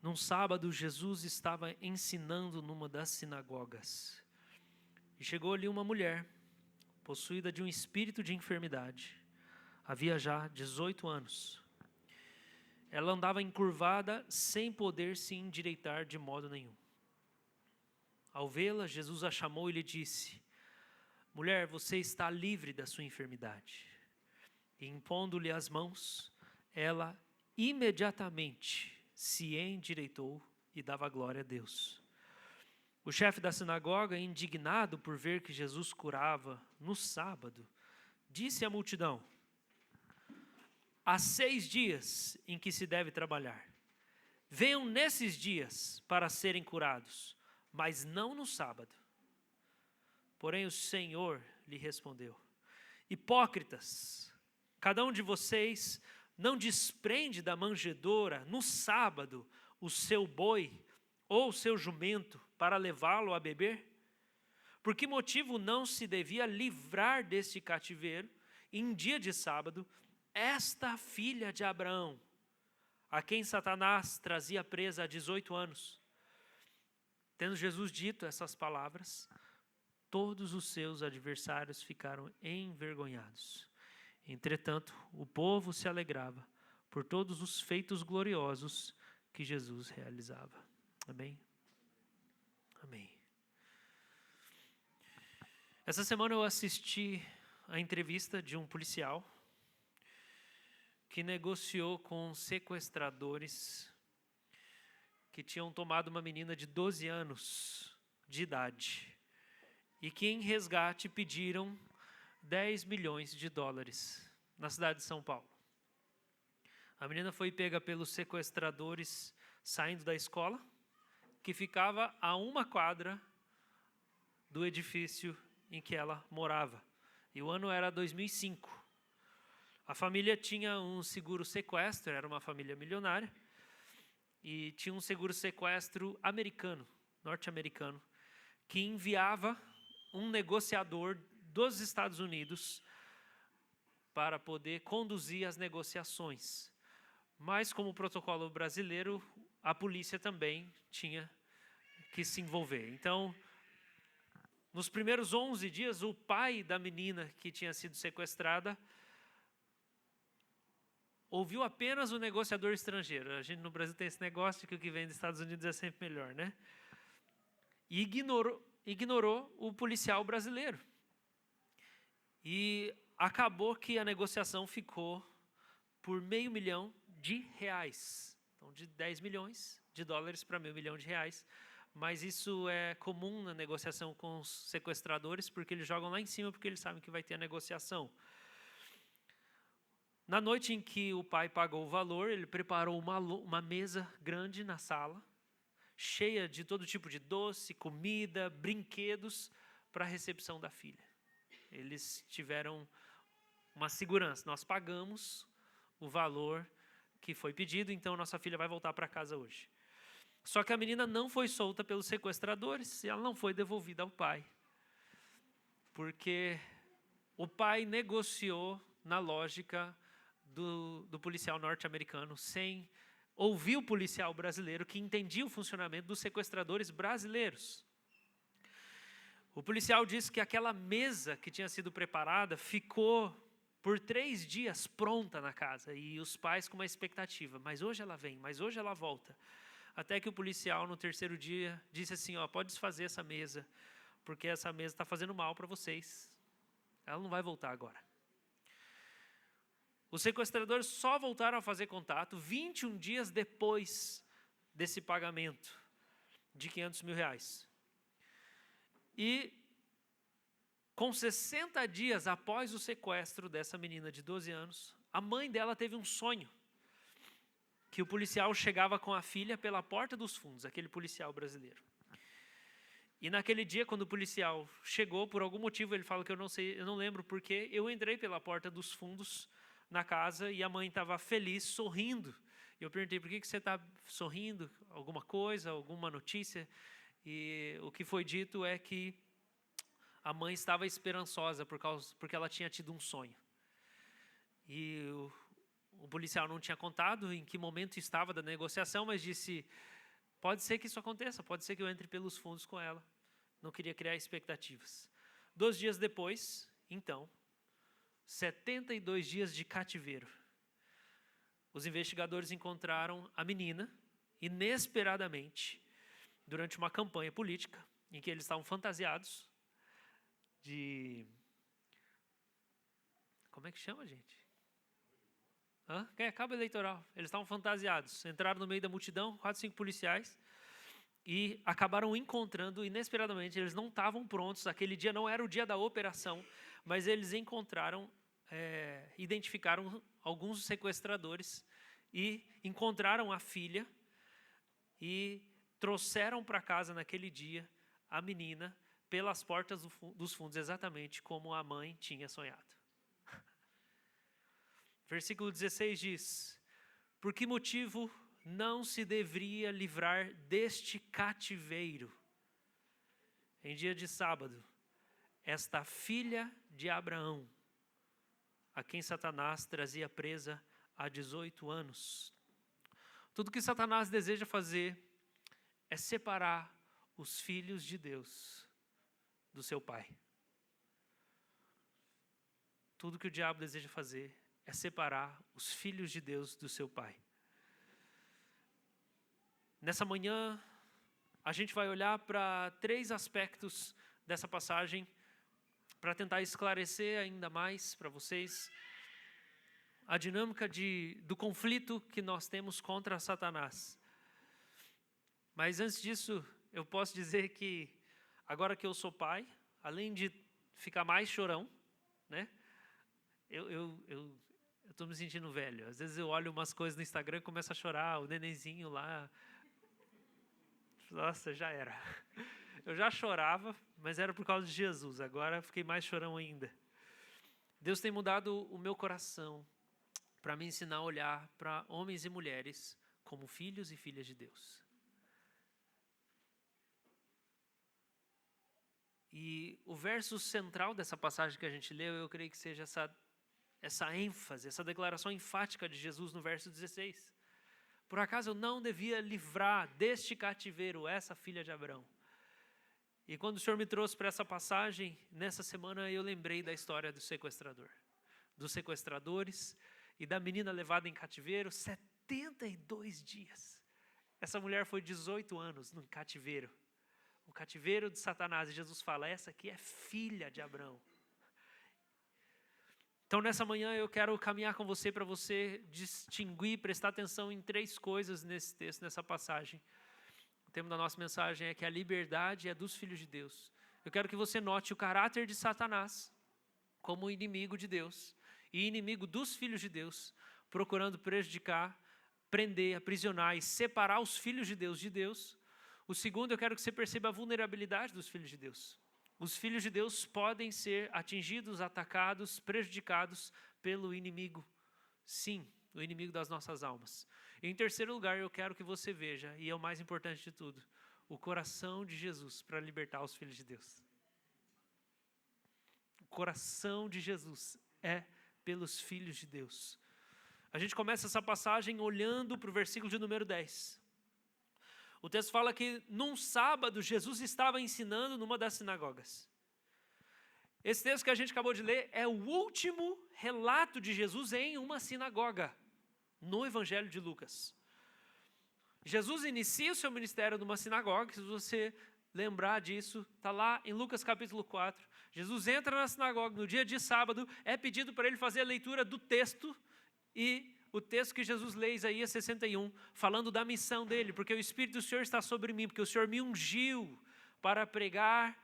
Num sábado, Jesus estava ensinando numa das sinagogas. E chegou ali uma mulher, possuída de um espírito de enfermidade. Havia já 18 anos. Ela andava encurvada, sem poder se endireitar de modo nenhum. Ao vê-la, Jesus a chamou e lhe disse: mulher, você está livre da sua enfermidade. E impondo-lhe as mãos, ela imediatamente se endireitou e dava glória a Deus. O chefe da sinagoga, indignado por ver que Jesus curava no sábado, disse à multidão: há 6 dias em que se deve trabalhar. Venham nesses dias para serem curados, mas não no sábado. Porém o Senhor lhe respondeu: hipócritas, cada um de vocês não desprende da manjedoura no sábado o seu boi ou o seu jumento para levá-lo a beber? Por que motivo não se devia livrar deste cativeiro em dia de sábado esta filha de Abraão, a quem Satanás trazia presa há 18 anos? Tendo Jesus dito essas palavras, todos os seus adversários ficaram envergonhados. Entretanto, o povo se alegrava por todos os feitos gloriosos que Jesus realizava. Amém? Amém. Essa semana eu assisti a entrevista de um policial que negociou com sequestradores que tinham tomado uma menina de 12 anos de idade e que em resgate pediram 10 milhões de dólares na cidade de São Paulo. A menina foi pega pelos sequestradores saindo da escola, que ficava a 1 quadra do edifício em que ela morava. E o ano era 2005. A família tinha um seguro sequestro, era uma família milionária, e tinha um seguro sequestro americano, norte-americano, que enviava um negociador dos Estados Unidos para poder conduzir as negociações. Mas, como protocolo brasileiro, a polícia também tinha que se envolver. Então, nos primeiros 11 dias, o pai da menina que tinha sido sequestrada ouviu apenas o negociador estrangeiro. A gente no Brasil tem esse negócio de que o que vem dos Estados Unidos é sempre melhor, né? E ignorou o policial brasileiro. E acabou que a negociação ficou por R$500 mil. Então, de 10 milhões de dólares para R$500 mil. Mas isso é comum na negociação com os sequestradores, porque eles jogam lá em cima, porque eles sabem que vai ter a negociação. Na noite em que o pai pagou o valor, ele preparou uma mesa grande na sala, cheia de todo tipo de doce, comida, brinquedos, para a recepção da filha. Eles tiveram uma segurança. Nós pagamos o valor que foi pedido, então nossa filha vai voltar para casa hoje. Só que a menina não foi solta pelos sequestradores e ela não foi devolvida ao pai. Porque o pai negociou na lógica do policial norte-americano, sem ouvir o policial brasileiro que entendia o funcionamento dos sequestradores brasileiros. O policial disse que aquela mesa que tinha sido preparada ficou por 3 dias pronta na casa, e os pais com uma expectativa, mas hoje ela vem, mas hoje ela volta. Até que o policial no 3º dia disse assim, pode desfazer essa mesa, porque essa mesa está fazendo mal para vocês. Ela não vai voltar agora. Os sequestradores só voltaram a fazer contato 21 dias depois desse pagamento de R$500 mil. E com 60 dias após o sequestro dessa menina de 12 anos, a mãe dela teve um sonho, que o policial chegava com a filha pela porta dos fundos, aquele policial brasileiro. E naquele dia, quando o policial chegou, por algum motivo, ele fala que eu não lembro porquê, eu entrei pela porta dos fundos na casa e a mãe estava feliz, sorrindo. E eu perguntei, por que você está sorrindo? Alguma coisa, alguma notícia? E o que foi dito é que a mãe estava esperançosa porque ela tinha tido um sonho. E O policial não tinha contado em que momento estava da negociação, mas disse, pode ser que isso aconteça, pode ser que eu entre pelos fundos com ela. Não queria criar expectativas. 2 dias depois, então, 72 dias de cativeiro. Os investigadores encontraram a menina, inesperadamente, durante uma campanha política, em que eles estavam fantasiados de... Como é que chama, gente? Cabo eleitoral. Eles estavam fantasiados. Entraram no meio da multidão, 4, 5 policiais, e acabaram encontrando, inesperadamente, eles não estavam prontos, aquele dia não era o dia da operação, mas eles encontraram, identificaram alguns sequestradores e encontraram a filha e trouxeram para casa naquele dia a menina pelas portas dos fundos, exatamente como a mãe tinha sonhado. Versículo 16 diz, por que motivo não se deveria livrar deste cativeiro? Em dia de sábado, esta filha de Abraão, a quem Satanás trazia presa há 18 anos. Tudo que Satanás deseja fazer é separar os filhos de Deus do seu pai. Tudo que o diabo deseja fazer é separar os filhos de Deus do seu pai. Nessa manhã, a gente vai olhar para 3 aspectos dessa passagem para tentar esclarecer ainda mais para vocês a dinâmica do conflito que nós temos contra Satanás. Mas antes disso, eu posso dizer que agora que eu sou pai, além de ficar mais chorão, né? Eu estou me sentindo velho. Às vezes eu olho umas coisas no Instagram e começo a chorar, o nenenzinho lá. Nossa, já era. Eu já chorava, mas era por causa de Jesus. Agora fiquei mais chorão ainda. Deus tem mudado o meu coração para me ensinar a olhar para homens e mulheres como filhos e filhas de Deus. E o verso central dessa passagem que a gente leu, eu creio que seja essa ênfase, essa declaração enfática de Jesus no verso 16. Por acaso eu não devia livrar deste cativeiro essa filha de Abraão? E quando o Senhor me trouxe para essa passagem, nessa semana eu lembrei da história do sequestrador, dos sequestradores e da menina levada em cativeiro, 72 dias. Essa mulher foi 18 anos no cativeiro, o cativeiro de Satanás. E Jesus fala, essa aqui é filha de Abraão. Então, nessa manhã, eu quero caminhar com você para você distinguir, prestar atenção em 3 coisas nesse texto, nessa passagem. O tema da nossa mensagem é que a liberdade é dos filhos de Deus. Eu quero que você note o caráter de Satanás como inimigo de Deus e inimigo dos filhos de Deus, procurando prejudicar, prender, aprisionar e separar os filhos de Deus. O segundo, eu quero que você perceba a vulnerabilidade dos filhos de Deus. Os filhos de Deus podem ser atingidos, atacados, prejudicados pelo inimigo. Sim, o inimigo das nossas almas. E em terceiro lugar, eu quero que você veja, e é o mais importante de tudo, o coração de Jesus para libertar os filhos de Deus. O coração de Jesus é pelos filhos de Deus. A gente começa essa passagem olhando para o versículo de número 10. O texto fala que num sábado Jesus estava ensinando numa das sinagogas. Esse texto que a gente acabou de ler é o último relato de Jesus em uma sinagoga, no Evangelho de Lucas. Jesus inicia o seu ministério numa sinagoga, se você lembrar disso, está lá em Lucas capítulo 4. Jesus entra na sinagoga no dia de sábado, é pedido para ele fazer a leitura do texto e o texto que Jesus lê, Isaías 61, falando da missão dele, porque o Espírito do Senhor está sobre mim, porque o Senhor me ungiu para pregar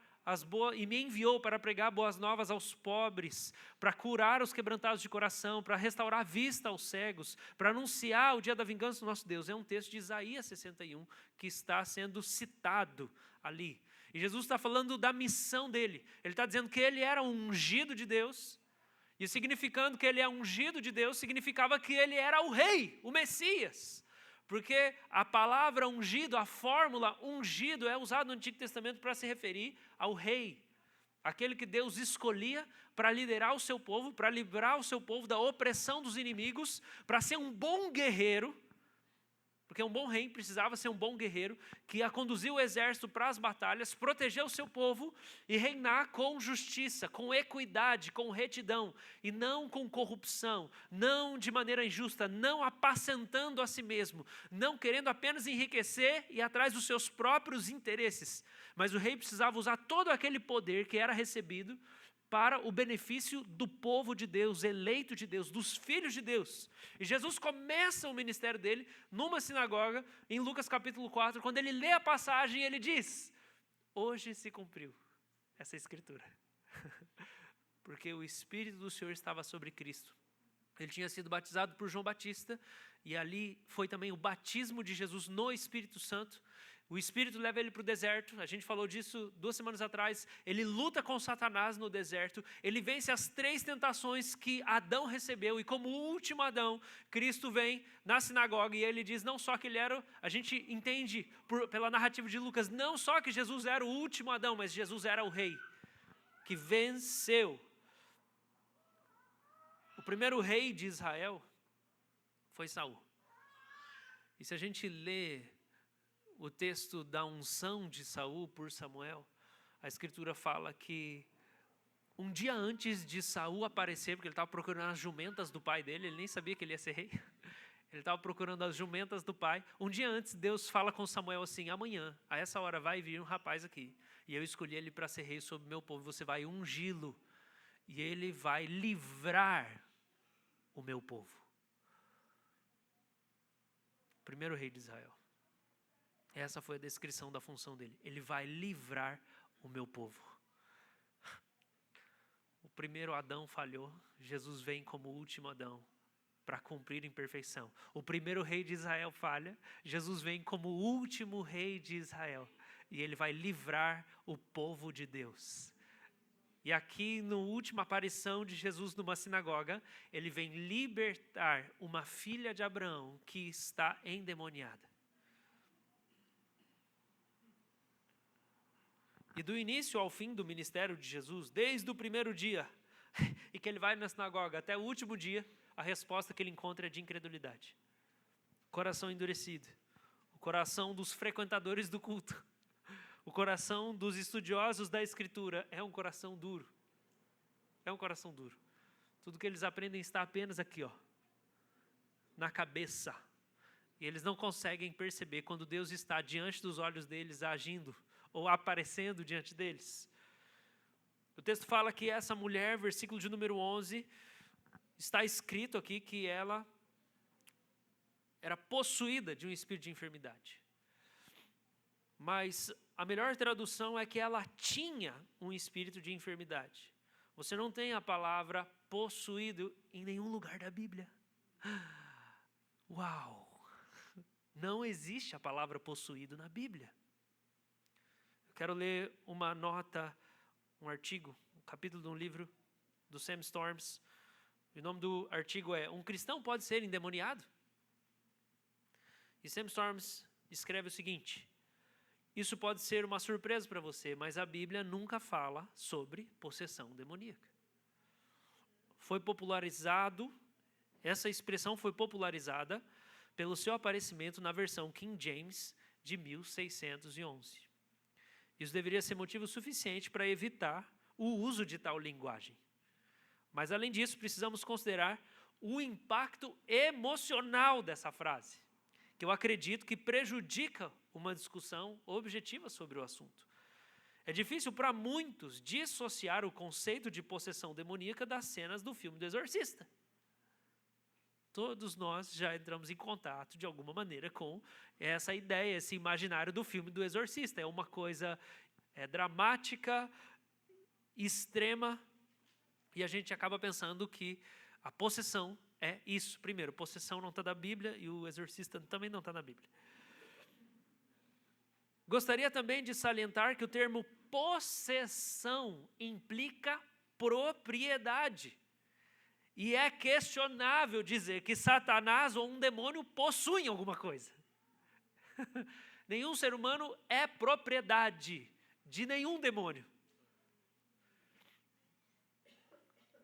e me enviou para pregar boas novas aos pobres, para curar os quebrantados de coração, para restaurar a vista aos cegos, para anunciar o dia da vingança do nosso Deus. É um texto de Isaías 61 que está sendo citado ali. E Jesus está falando da missão dele. Ele está dizendo que ele era um ungido de Deus. E significando que ele é ungido de Deus, significava que ele era o rei, o Messias. Porque a palavra ungido, a fórmula ungido é usada no Antigo Testamento para se referir ao rei, aquele que Deus escolhia para liderar o seu povo, para livrar o seu povo da opressão dos inimigos, para ser um bom guerreiro, porque um bom rei precisava ser um bom guerreiro, que ia conduzir o exército para as batalhas, proteger o seu povo e reinar com justiça, com equidade, com retidão, e não com corrupção, não de maneira injusta, não apacentando a si mesmo, não querendo apenas enriquecer e ir atrás dos seus próprios interesses. Mas o rei precisava usar todo aquele poder que era recebido para o benefício do povo de Deus, eleito de Deus, dos filhos de Deus. E Jesus começa o ministério dele numa sinagoga, em Lucas capítulo 4, quando ele lê a passagem, ele diz: hoje se cumpriu essa escritura. Porque o Espírito do Senhor estava sobre Cristo. Ele tinha sido batizado por João Batista, e ali foi também o batismo de Jesus no Espírito Santo. O Espírito leva ele para o deserto, a gente falou disso 2 semanas atrás. Ele luta com Satanás no deserto, ele vence as 3 tentações que Adão recebeu, e como último Adão, Cristo vem na sinagoga e ele diz não só que ele era, a gente entende pela narrativa de Lucas, não só que Jesus era o último Adão, mas Jesus era o rei, que venceu. O primeiro rei de Israel foi Saul. E se a gente lê o texto da unção de Saul por Samuel, a escritura fala que um dia antes de Saul aparecer, porque ele estava procurando as jumentas do pai dele, ele nem sabia que ele ia ser rei, ele estava procurando as jumentas do pai. Um dia antes, Deus fala com Samuel assim: amanhã, a essa hora vai vir um rapaz aqui, e eu escolhi ele para ser rei sobre o meu povo, você vai ungí-lo, e ele vai livrar o meu povo. Primeiro rei de Israel. Essa foi a descrição da função dele. Ele vai livrar o meu povo. O primeiro Adão falhou. Jesus vem como o último Adão para cumprir em perfeição. O primeiro rei de Israel falha. Jesus vem como o último rei de Israel. E ele vai livrar o povo de Deus. E aqui, na última aparição de Jesus numa sinagoga, ele vem libertar uma filha de Abraão que está endemoniada. E do início ao fim do ministério de Jesus, desde o primeiro dia, e que ele vai na sinagoga, até o último dia, a resposta que ele encontra é de incredulidade. Coração endurecido. O coração dos frequentadores do culto. O coração dos estudiosos da Escritura é um coração duro. É um coração duro. Tudo que eles aprendem está apenas aqui, ó, na cabeça. E eles não conseguem perceber quando Deus está diante dos olhos deles agindo ou aparecendo diante deles. O texto fala que essa mulher, versículo de número 11, está escrito aqui que ela era possuída de um espírito de enfermidade. Mas a melhor tradução é que ela tinha um espírito de enfermidade. Você não tem a palavra possuído em nenhum lugar da Bíblia. Uau! Não existe a palavra possuído na Bíblia. Quero ler uma nota, um artigo, um capítulo de um livro do Sam Storms. O nome do artigo é: Um cristão pode ser endemoniado? E Sam Storms escreve o seguinte: isso pode ser uma surpresa para você, mas a Bíblia nunca fala sobre possessão demoníaca. Foi popularizado, essa expressão foi popularizada pelo seu aparecimento na versão King James de 1611. Isso deveria ser motivo suficiente para evitar o uso de tal linguagem. Mas, além disso, precisamos considerar o impacto emocional dessa frase, que eu acredito que prejudica uma discussão objetiva sobre o assunto. É difícil para muitos dissociar o conceito de possessão demoníaca das cenas do filme do Exorcista. Todos nós já entramos em contato, de alguma maneira, com essa ideia, esse imaginário do filme do Exorcista. É uma coisa dramática, extrema, e a gente acaba pensando que a possessão é isso. Primeiro, possessão não está na Bíblia e o Exorcista também não está na Bíblia. Gostaria também de salientar que o termo possessão implica propriedade. E é questionável dizer que Satanás ou um demônio possuem alguma coisa. Nenhum ser humano é propriedade de nenhum demônio.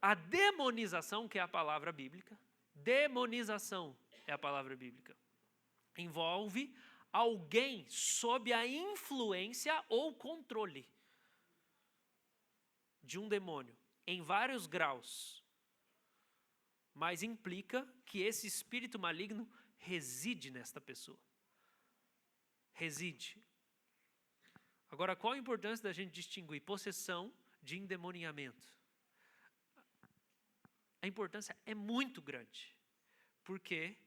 a demonização, que é a palavra bíblica, demonização é a palavra bíblica, envolve alguém sob a influência ou controle de um demônio, em vários graus, mas implica que esse espírito maligno reside nesta pessoa. Reside. Agora, qual a importância da gente distinguir possessão de endemoniamento? A importância é muito grande, porque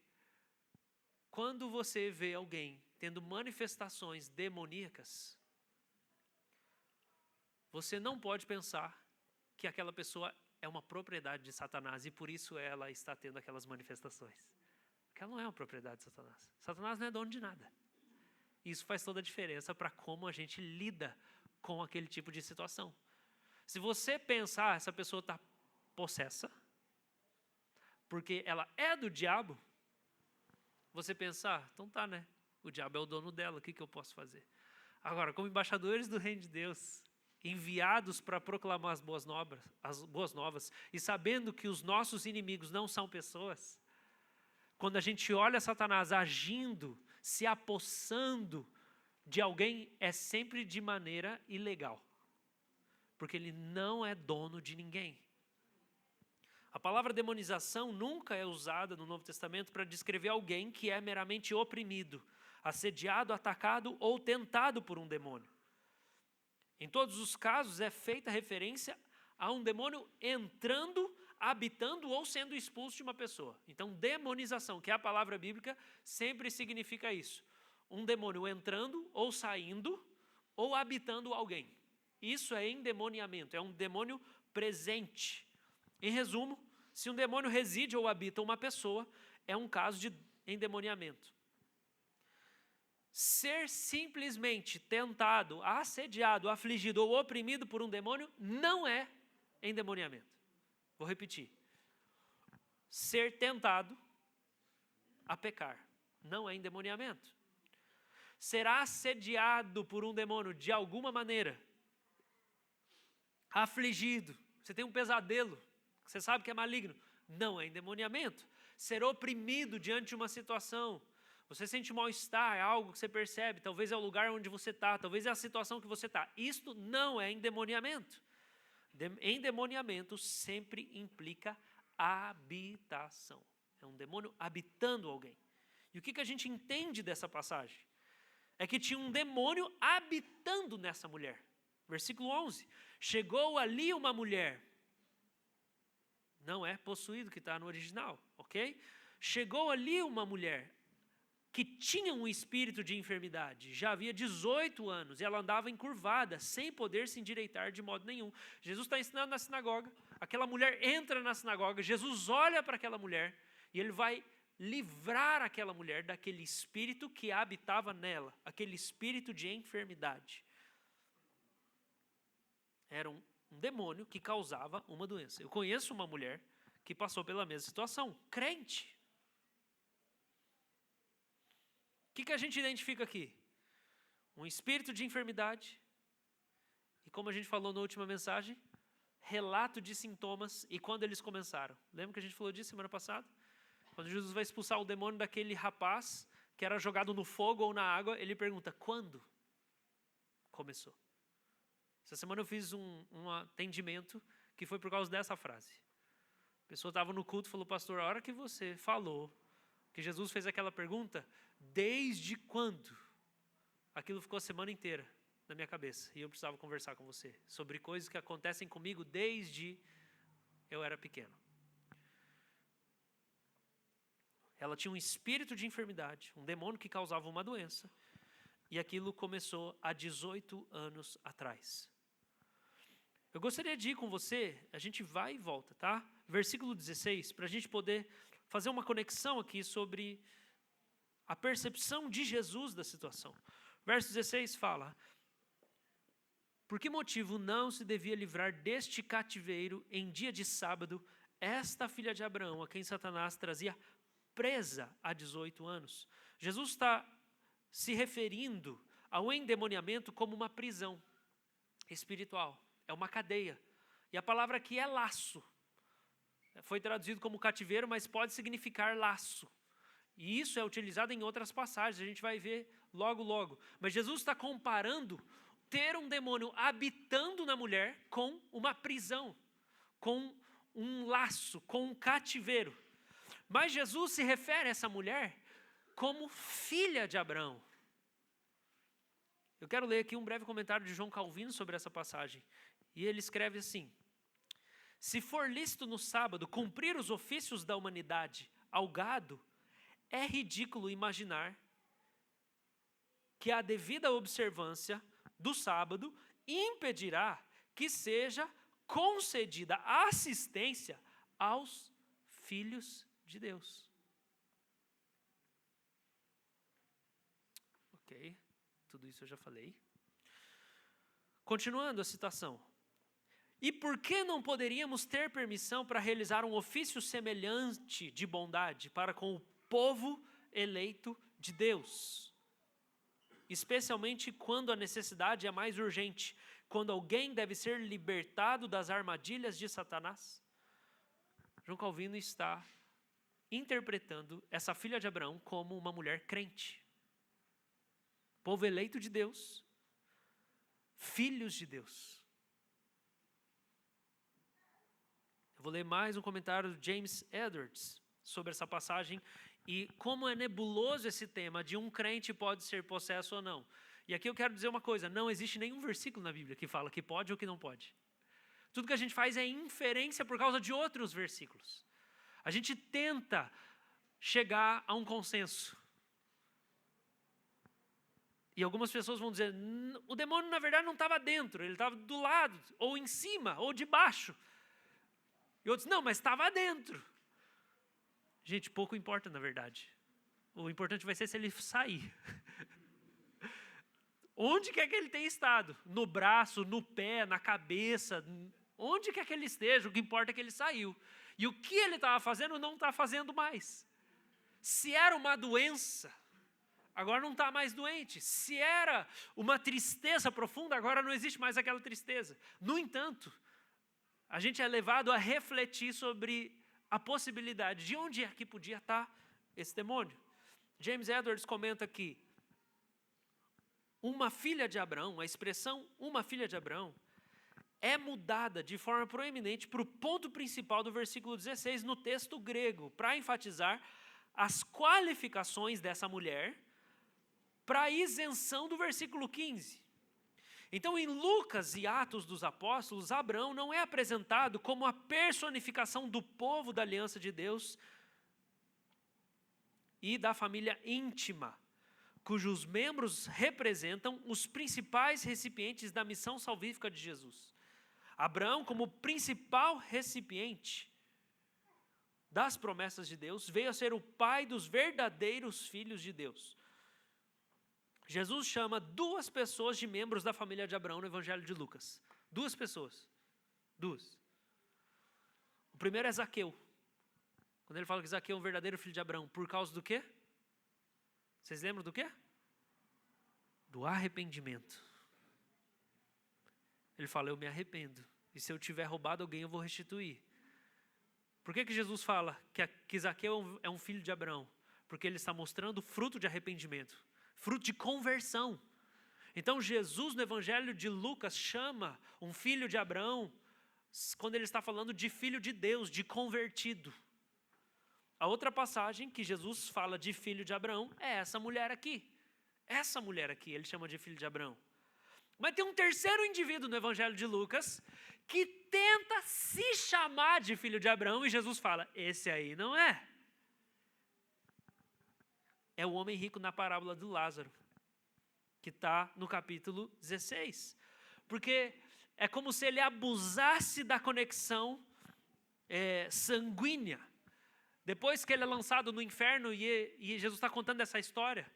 quando você vê alguém tendo manifestações demoníacas, você não pode pensar que aquela pessoa é uma propriedade de Satanás e por isso ela está tendo aquelas manifestações. Porque ela não é uma propriedade de Satanás. Satanás não é dono de nada. Isso faz toda a diferença para como a gente lida com aquele tipo de situação. Se você pensar, essa pessoa está possessa, porque ela é do diabo, você pensar, então tá, né? O diabo é o dono dela, o que eu posso fazer? Agora, como embaixadores do reino de Deus, enviados para proclamar as boas novas, e sabendo que os nossos inimigos não são pessoas, quando a gente olha Satanás agindo, se apossando de alguém, é sempre de maneira ilegal, porque ele não é dono de ninguém. A palavra demonização nunca é usada no Novo Testamento para descrever alguém que é meramente oprimido, assediado, atacado ou tentado por um demônio. Em todos os casos é feita referência a um demônio entrando, habitando ou sendo expulso de uma pessoa. Então, demonização, que é a palavra bíblica, sempre significa isso. Um demônio entrando ou saindo ou habitando alguém. Isso é endemoniamento, é um demônio presente. Em resumo, se um demônio reside ou habita uma pessoa, é um caso de endemoniamento. Ser simplesmente tentado, assediado, afligido ou oprimido por um demônio não é endemoniamento. Vou repetir. Ser tentado a pecar não é endemoniamento. Ser assediado por um demônio de alguma maneira, afligido, você tem um pesadelo, você sabe que é maligno, não é endemoniamento. Ser oprimido diante de uma situação, você sente mal-estar, é algo que você percebe, talvez é o lugar onde você está, talvez é a situação que você está. Isto não é endemoniamento. Endemoniamento sempre implica habitação. É um demônio habitando alguém. E o que a gente entende dessa passagem? É que tinha um demônio habitando nessa mulher. Versículo 11. Chegou ali uma mulher. Não é possuído que está no original, ok? Chegou ali uma mulher que tinha um espírito de enfermidade, já havia 18 anos, e ela andava encurvada, sem poder se endireitar de modo nenhum. Jesus está ensinando na sinagoga, aquela mulher entra na sinagoga, Jesus olha para aquela mulher, e ele vai livrar aquela mulher daquele espírito que habitava nela, aquele espírito de enfermidade. Era um demônio que causava uma doença. Eu conheço uma mulher que passou pela mesma situação, crente. O que a gente identifica aqui? Um espírito de enfermidade. E como a gente falou na última mensagem, relato de sintomas e quando eles começaram. Lembra que a gente falou disso semana passada? Quando Jesus vai expulsar o demônio daquele rapaz que era jogado no fogo ou na água, ele pergunta, quando começou? Essa semana eu fiz um atendimento que foi por causa dessa frase. A pessoa estava no culto e falou, pastor, a hora que você falou que Jesus fez aquela pergunta, desde quando? Aquilo ficou a semana inteira na minha cabeça. E eu precisava conversar com você sobre coisas que acontecem comigo desde eu era pequeno. Ela tinha um espírito de enfermidade, um demônio que causava uma doença. E aquilo começou há 18 anos atrás. Eu gostaria de ir com você, a gente vai e volta, tá? Versículo 16, para a gente poder fazer uma conexão aqui sobre a percepção de Jesus da situação. Verso 16 fala, por que motivo não se devia livrar deste cativeiro em dia de sábado esta filha de Abraão, a quem Satanás trazia presa há 18 anos? Jesus está se referindo ao endemoniamento como uma prisão espiritual, é uma cadeia. E a palavra aqui é laço. foi traduzido como cativeiro, mas pode significar laço. E isso é utilizado em outras passagens, a gente vai ver logo, logo. Mas Jesus está comparando ter um demônio habitando na mulher com uma prisão, com um laço, com um cativeiro. Mas Jesus se refere a essa mulher como filha de Abraão. Eu quero ler aqui um breve comentário de João Calvino sobre essa passagem. E ele escreve assim: se for lícito no sábado cumprir os ofícios da humanidade ao gado, é ridículo imaginar que a devida observância do sábado impedirá que seja concedida assistência aos filhos de Deus. Ok, tudo isso eu já falei. Continuando a citação. E por que não poderíamos ter permissão para realizar um ofício semelhante de bondade para com o povo eleito de Deus? Especialmente quando a necessidade é mais urgente, quando alguém deve ser libertado das armadilhas de Satanás. João Calvino está interpretando essa filha de Abraão como uma mulher crente. Povo eleito de Deus, filhos de Deus. Eu vou ler mais um comentário de James Edwards sobre essa passagem e como é nebuloso esse tema de um crente pode ser possesso ou não. E aqui eu quero dizer uma coisa, não existe nenhum versículo na Bíblia que fala que pode ou que não pode. Tudo que a gente faz é inferência por causa de outros versículos. A gente tenta chegar a um consenso. E algumas pessoas vão dizer, o demônio na verdade não estava dentro, ele estava do lado, ou em cima, ou de baixo. E outros, não, mas estava dentro. Gente, pouco importa na verdade. O importante vai ser se ele sair. Onde quer que ele tenha estado? No braço, no pé, na cabeça, onde quer que ele esteja, o que importa é que ele saiu. E o que ele estava fazendo não está fazendo mais. Se era uma doença, agora não está mais doente. Se era uma tristeza profunda, agora não existe mais aquela tristeza. No entanto, a gente é levado a refletir sobre a possibilidade de onde é que podia estar esse demônio. James Edwards comenta que uma filha de Abraão, a expressão uma filha de Abraão, é mudada de forma proeminente para o ponto principal do versículo 16 no texto grego, para enfatizar as qualificações dessa mulher para a isenção do versículo 15. Então, em Lucas e Atos dos Apóstolos, Abraão não é apresentado como a personificação do povo da aliança de Deus e da família íntima, cujos membros representam os principais recipientes da missão salvífica de Jesus. Abraão, como principal recipiente das promessas de Deus, veio a ser o pai dos verdadeiros filhos de Deus. Jesus chama duas pessoas de membros da família de Abraão no Evangelho de Lucas. Duas pessoas. Duas. O primeiro é Zaqueu. Quando ele fala que Zaqueu é um verdadeiro filho de Abraão, por causa do quê? Vocês lembram do quê? Do arrependimento. Ele fala, eu me arrependo. E se eu tiver roubado alguém, eu vou restituir. Por que Jesus fala que Zaqueu é um filho de Abraão? Porque ele está mostrando fruto de arrependimento. Fruto de conversão. Então Jesus no Evangelho de Lucas chama um filho de Abraão, quando ele está falando de filho de Deus, de convertido. A outra passagem que Jesus fala de filho de Abraão é essa mulher aqui. Essa mulher aqui ele chama de filho de Abraão. Mas tem um terceiro indivíduo no Evangelho de Lucas que tenta se chamar de filho de Abraão e Jesus fala, esse aí não é. É o homem rico na parábola do Lázaro, que está no capítulo 16. Porque é como se ele abusasse da conexão sanguínea. Depois que ele é lançado no inferno, e Jesus está contando essa história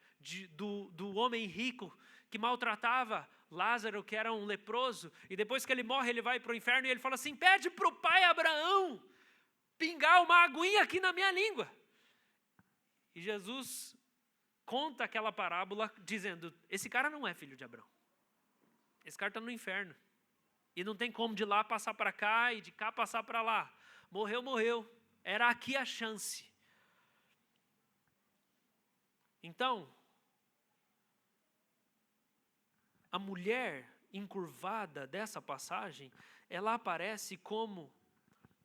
do homem rico que maltratava Lázaro, que era um leproso, e depois que ele morre, ele vai para o inferno e ele fala assim, pede para o pai Abraão pingar uma aguinha aqui na minha língua. E Jesus conta aquela parábola dizendo, esse cara não é filho de Abraão. Esse cara está no inferno. E não tem como de lá passar para cá e de cá passar para lá. Morreu, morreu. Era aqui a chance. Então, a mulher encurvada dessa passagem, ela aparece como,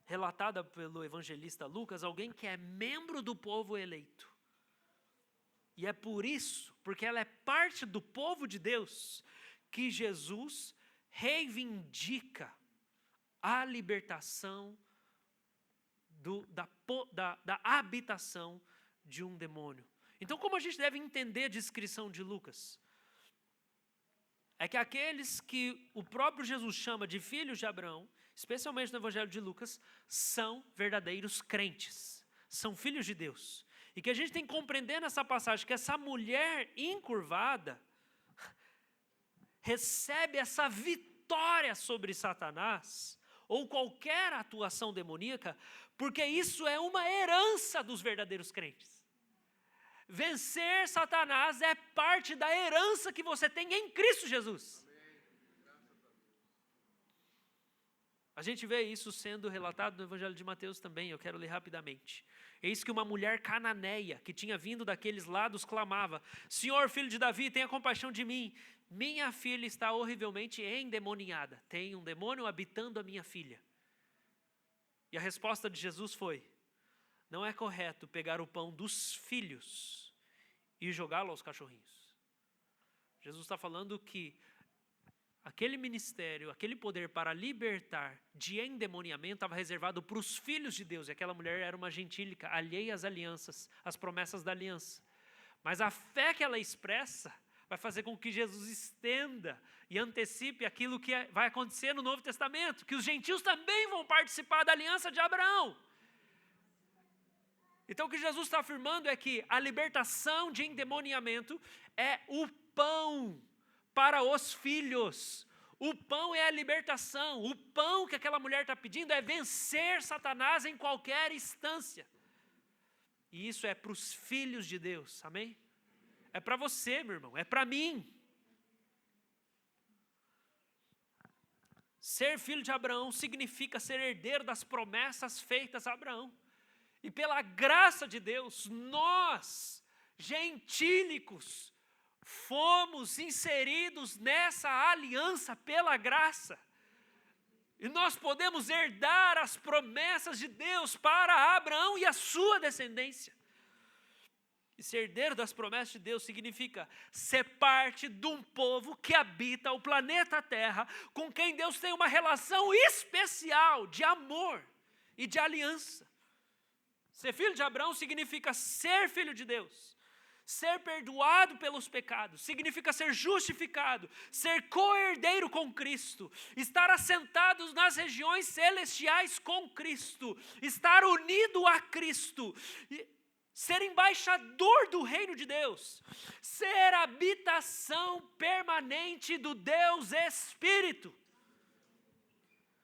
relatada pelo evangelista Lucas, alguém que é membro do povo eleito. E é por isso, porque ela é parte do povo de Deus, que Jesus reivindica a libertação da habitação de um demônio. Então, como a gente deve entender a descrição de Lucas? É que aqueles que o próprio Jesus chama de filhos de Abraão, especialmente no Evangelho de Lucas, são verdadeiros crentes, são filhos de Deus. E que a gente tem que compreender nessa passagem que essa mulher encurvada recebe essa vitória sobre Satanás, ou qualquer atuação demoníaca, porque isso é uma herança dos verdadeiros crentes. Vencer Satanás é parte da herança que você tem em Cristo Jesus. A gente vê isso sendo relatado no Evangelho de Mateus também, eu quero ler rapidamente. Eis que uma mulher cananeia, que tinha vindo daqueles lados, clamava: Senhor, filho de Davi, tenha compaixão de mim. Minha filha está horrivelmente endemoniada. Tem um demônio habitando a minha filha. E a resposta de Jesus foi: não é correto pegar o pão dos filhos e jogá-lo aos cachorrinhos. Jesus está falando que aquele ministério, aquele poder para libertar de endemoniamento estava reservado para os filhos de Deus. E aquela mulher era uma gentílica, alheia às alianças, às promessas da aliança. Mas a fé que ela expressa vai fazer com que Jesus estenda e antecipe aquilo que vai acontecer no Novo Testamento, que os gentios também vão participar da aliança de Abraão. Então o que Jesus está afirmando é que a libertação de endemoniamento é o pão para os filhos. O pão é a libertação. O pão que aquela mulher está pedindo é vencer Satanás em qualquer instância. E isso é para os filhos de Deus, amém? É para você, meu irmão, é para mim. Ser filho de Abraão significa ser herdeiro das promessas feitas a Abraão. E pela graça de Deus, nós, gentílicos, fomos inseridos nessa aliança pela graça. E nós podemos herdar as promessas de Deus para Abraão e a sua descendência. E ser herdeiro das promessas de Deus significa ser parte de um povo que habita o planeta Terra, com quem Deus tem uma relação especial de amor e de aliança. Ser filho de Abraão significa ser filho de Deus. Ser perdoado pelos pecados, significa ser justificado, ser co-herdeiro com Cristo, estar assentados nas regiões celestiais com Cristo, estar unido a Cristo, ser embaixador do reino de Deus, ser habitação permanente do Deus Espírito.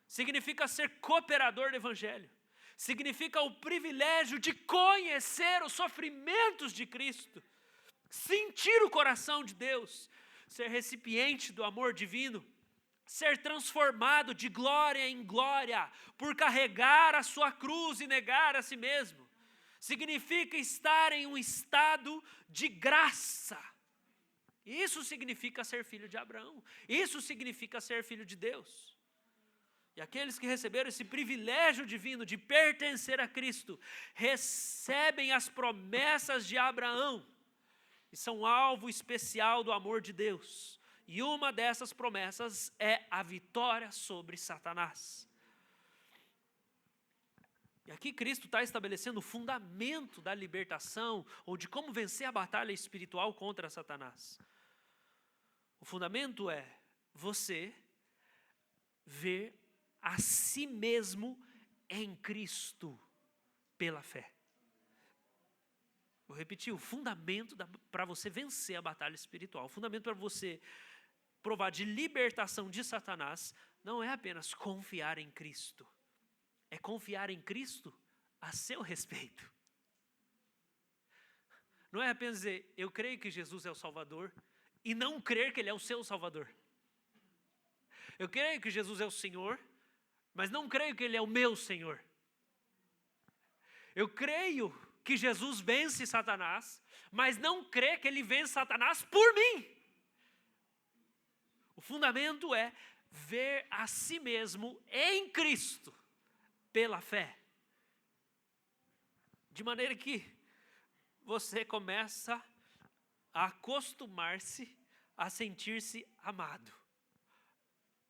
Significa ser cooperador do Evangelho. Significa o privilégio de conhecer os sofrimentos de Cristo, sentir o coração de Deus, ser recipiente do amor divino, ser transformado de glória em glória, por carregar a sua cruz e negar a si mesmo. Significa estar em um estado de graça. Isso significa ser filho de Abraão. Isso significa ser filho de Deus. E aqueles que receberam esse privilégio divino de pertencer a Cristo, recebem as promessas de Abraão e são alvo especial do amor de Deus. E uma dessas promessas é a vitória sobre Satanás. E aqui Cristo está estabelecendo o fundamento da libertação, ou de como vencer a batalha espiritual contra Satanás. O fundamento é você ver a si mesmo em Cristo pela fé. Vou repetir, o fundamento para você vencer a batalha espiritual, o fundamento para você provar de libertação de Satanás, não é apenas confiar em Cristo, é confiar em Cristo a seu respeito. Não é apenas dizer, eu creio que Jesus é o Salvador, e não crer que Ele é o seu Salvador. Eu creio que Jesus é o Senhor, mas não creio que Ele é o meu Senhor. Eu creio que Jesus vence Satanás, mas não creio que ele vence Satanás por mim. O fundamento é ver a si mesmo em Cristo, pela fé. De maneira que você começa a acostumar-se a sentir-se amado.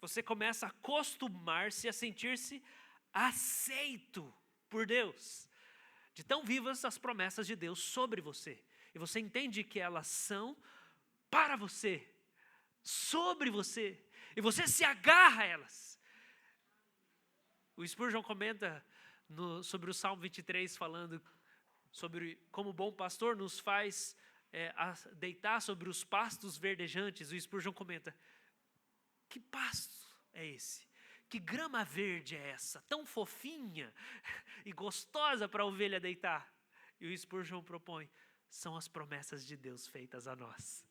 Você começa a acostumar-se a sentir-se aceito por Deus. De tão vivas as promessas de Deus sobre você. E você entende que elas são para você, sobre você. E você se agarra a elas. O Spurgeon comenta sobre o Salmo 23, falando sobre como o bom pastor nos faz deitar sobre os pastos verdejantes. O Spurgeon comenta: que pasto é esse? Que grama verde é essa? Tão fofinha e gostosa para a ovelha deitar. E o Spurgeon propõe: são as promessas de Deus feitas a nós.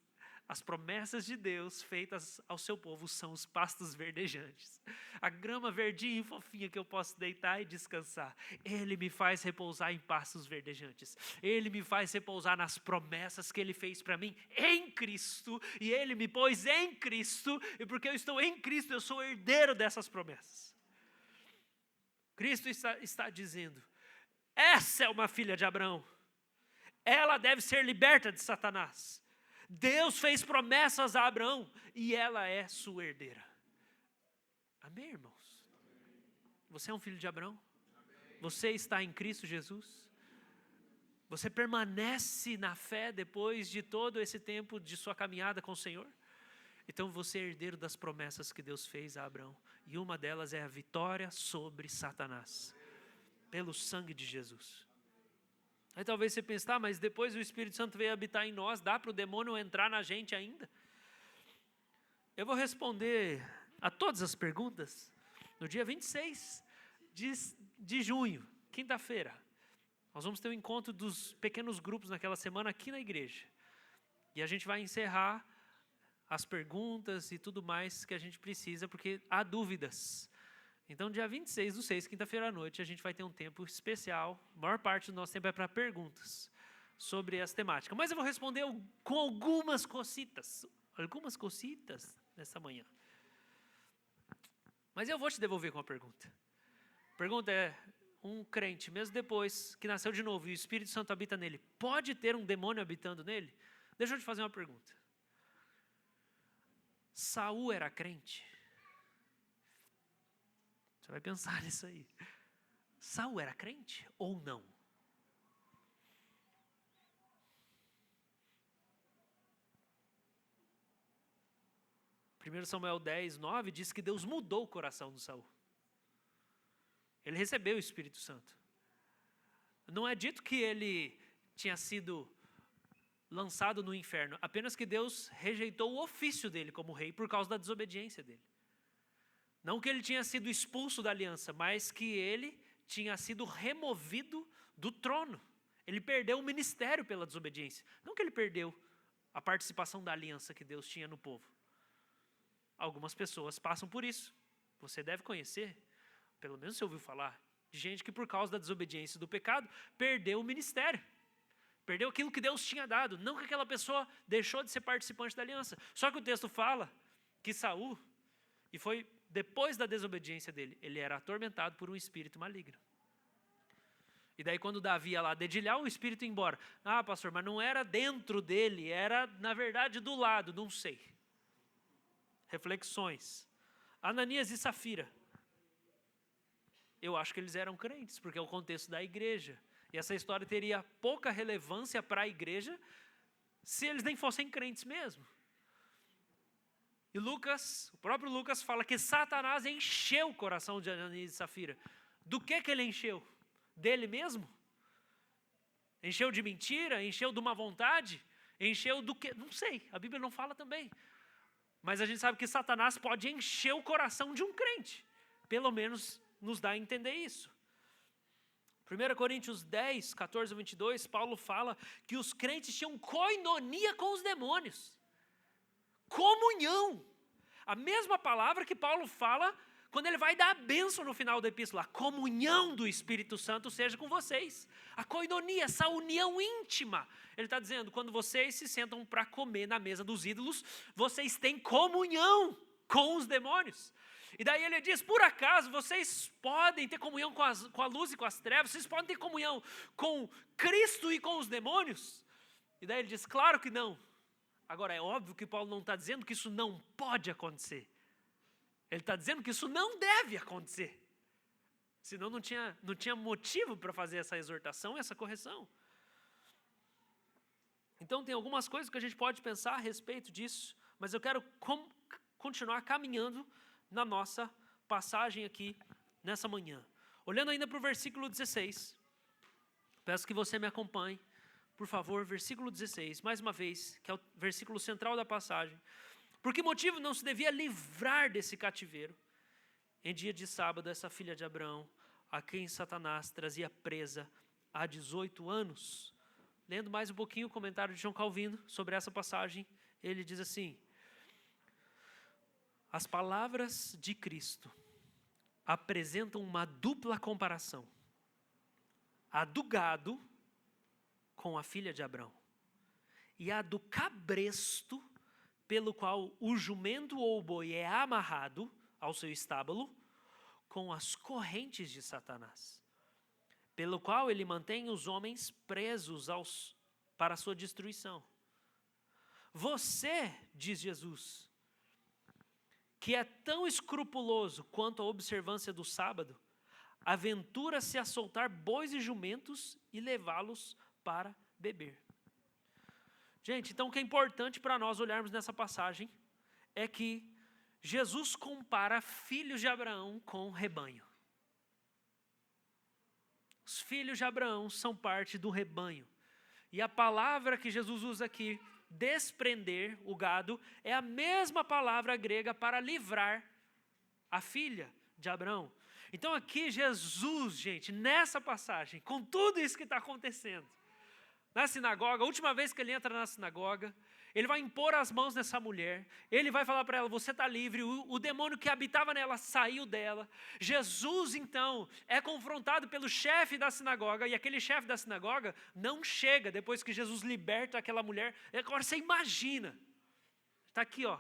As promessas de Deus feitas ao seu povo são os pastos verdejantes. A grama verdinha e fofinha que eu posso deitar e descansar. Ele me faz repousar em pastos verdejantes. Ele me faz repousar nas promessas que Ele fez para mim em Cristo. E Ele me pôs em Cristo. E porque eu estou em Cristo, eu sou herdeiro dessas promessas. Cristo está dizendo: essa é uma filha de Abraão. Ela deve ser liberta de Satanás. Deus fez promessas a Abraão e ela é sua herdeira. Amém, irmãos? Você é um filho de Abraão? Você está em Cristo Jesus? Você permanece na fé depois de todo esse tempo de sua caminhada com o Senhor? Então você é herdeiro das promessas que Deus fez a Abraão. E uma delas é a vitória sobre Satanás, pelo sangue de Jesus. Aí talvez você pense: tá, mas depois o Espírito Santo veio habitar em nós, dá para o demônio entrar na gente ainda? Eu vou responder a todas as perguntas no dia 26 de junho, quinta-feira. Nós vamos ter um encontro dos pequenos grupos naquela semana aqui na igreja. E a gente vai encerrar as perguntas e tudo mais que a gente precisa, porque há dúvidas. Então, dia 26/6, quinta-feira à noite, a gente vai ter um tempo especial. A maior parte do nosso tempo é para perguntas sobre essa temática. Mas eu vou responder com algumas cositas nessa manhã. Mas eu vou te devolver com a pergunta. A pergunta é: um crente, mesmo depois que nasceu de novo e o Espírito Santo habita nele, pode ter um demônio habitando nele? Deixa eu te fazer uma pergunta. Saul era crente? Você vai pensar nisso aí. Saul era crente ou não? Primeiro Samuel 10:9 diz que Deus mudou o coração de Saul. Ele recebeu o Espírito Santo. Não é dito que ele tinha sido lançado no inferno, apenas que Deus rejeitou o ofício dele como rei por causa da desobediência dele. Não que ele tinha sido expulso da aliança, mas que ele tinha sido removido do trono. Ele perdeu o ministério pela desobediência. Não que ele perdeu a participação da aliança que Deus tinha no povo. Algumas pessoas passam por isso. Você deve conhecer, pelo menos você ouviu falar, de gente que por causa da desobediência do pecado, perdeu o ministério. Perdeu aquilo que Deus tinha dado. Não que aquela pessoa deixou de ser participante da aliança. Só que o texto fala que Saul, e foi depois da desobediência dele, ele era atormentado por um espírito maligno. E daí quando Davi ia lá dedilhar, o espírito ia embora. Ah, pastor, mas não era dentro dele, era na verdade do lado, não sei. Reflexões. Ananias e Safira. Eu acho que eles eram crentes, porque é o contexto da igreja. E essa história teria pouca relevância para a igreja se eles nem fossem crentes mesmo. E Lucas, o próprio Lucas fala que Satanás encheu o coração de Ananias e Safira. Do que ele encheu? Dele mesmo? Encheu de mentira? Encheu de uma vontade? Encheu do quê? Não sei, a Bíblia não fala também. Mas a gente sabe que Satanás pode encher o coração de um crente. Pelo menos nos dá a entender isso. 1 Coríntios 10, 14 a 22, Paulo fala que os crentes tinham koinonia com os demônios. Comunhão. A mesma palavra que Paulo fala quando ele vai dar a bênção no final da epístola, a comunhão do Espírito Santo seja com vocês. A koinonia, essa união íntima. Ele está dizendo, quando vocês se sentam para comer na mesa dos ídolos, vocês têm comunhão com os demônios. E daí ele diz, por acaso vocês podem ter comunhão com a luz e com as trevas? Vocês podem ter comunhão com Cristo e com os demônios? E daí ele diz, claro que não. Agora é óbvio que Paulo não está dizendo que isso não pode acontecer. Ele está dizendo que isso não deve acontecer. Senão não tinha motivo para fazer essa exortação, essa correção. Então tem algumas coisas que a gente pode pensar a respeito disso, mas eu quero continuar caminhando na nossa passagem aqui nessa manhã. Olhando ainda para o versículo 16, peço que você me acompanhe, por favor, versículo 16, mais uma vez, que é o versículo central da passagem. Por que motivo não se devia livrar desse cativeiro? Em dia de sábado, essa filha de Abraão, a quem Satanás trazia presa há 18 anos. Lendo mais um pouquinho o comentário de João Calvino sobre essa passagem, ele diz assim, as palavras de Cristo apresentam uma dupla comparação. A do gado com a filha de Abraão e a do cabresto pelo qual o jumento ou o boi é amarrado ao seu estábulo com as correntes de Satanás, pelo qual ele mantém os homens presos para a sua destruição. Você, diz Jesus, que é tão escrupuloso quanto a observância do sábado, aventura-se a soltar bois e jumentos e levá-los para beber. Gente, então o que é importante para nós olharmos nessa passagem é que Jesus compara filhos de Abraão com rebanho. Os filhos de Abraão são parte do rebanho. E a palavra que Jesus usa aqui, desprender o gado, é a mesma palavra grega para livrar a filha de Abraão. Então aqui Jesus, gente, nessa passagem, com tudo isso que está acontecendo, na sinagoga, a última vez que ele entra na sinagoga, ele vai impor as mãos nessa mulher, ele vai falar para ela, você está livre, o demônio que habitava nela saiu dela. Jesus, então, é confrontado pelo chefe da sinagoga, e aquele chefe da sinagoga não chega depois que Jesus liberta aquela mulher. Agora você imagina, está aqui, ó,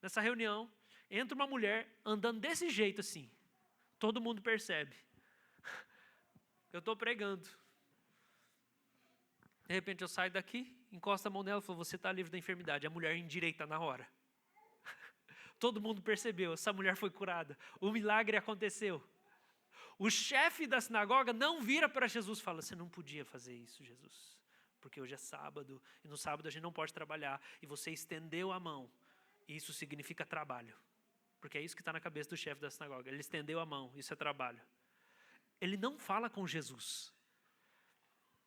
nessa reunião, entra uma mulher andando desse jeito assim, todo mundo percebe. Eu estou pregando. De repente eu saio daqui, encosto a mão nela e falo, você está livre da enfermidade. A mulher endireita na hora. Todo mundo percebeu, essa mulher foi curada. O milagre aconteceu. O chefe da sinagoga não vira para Jesus e fala, você não podia fazer isso, Jesus. Porque hoje é sábado, e no sábado a gente não pode trabalhar. E você estendeu a mão. E isso significa trabalho. Porque é isso que está na cabeça do chefe da sinagoga. Ele estendeu a mão, isso é trabalho. Ele não fala com Jesus.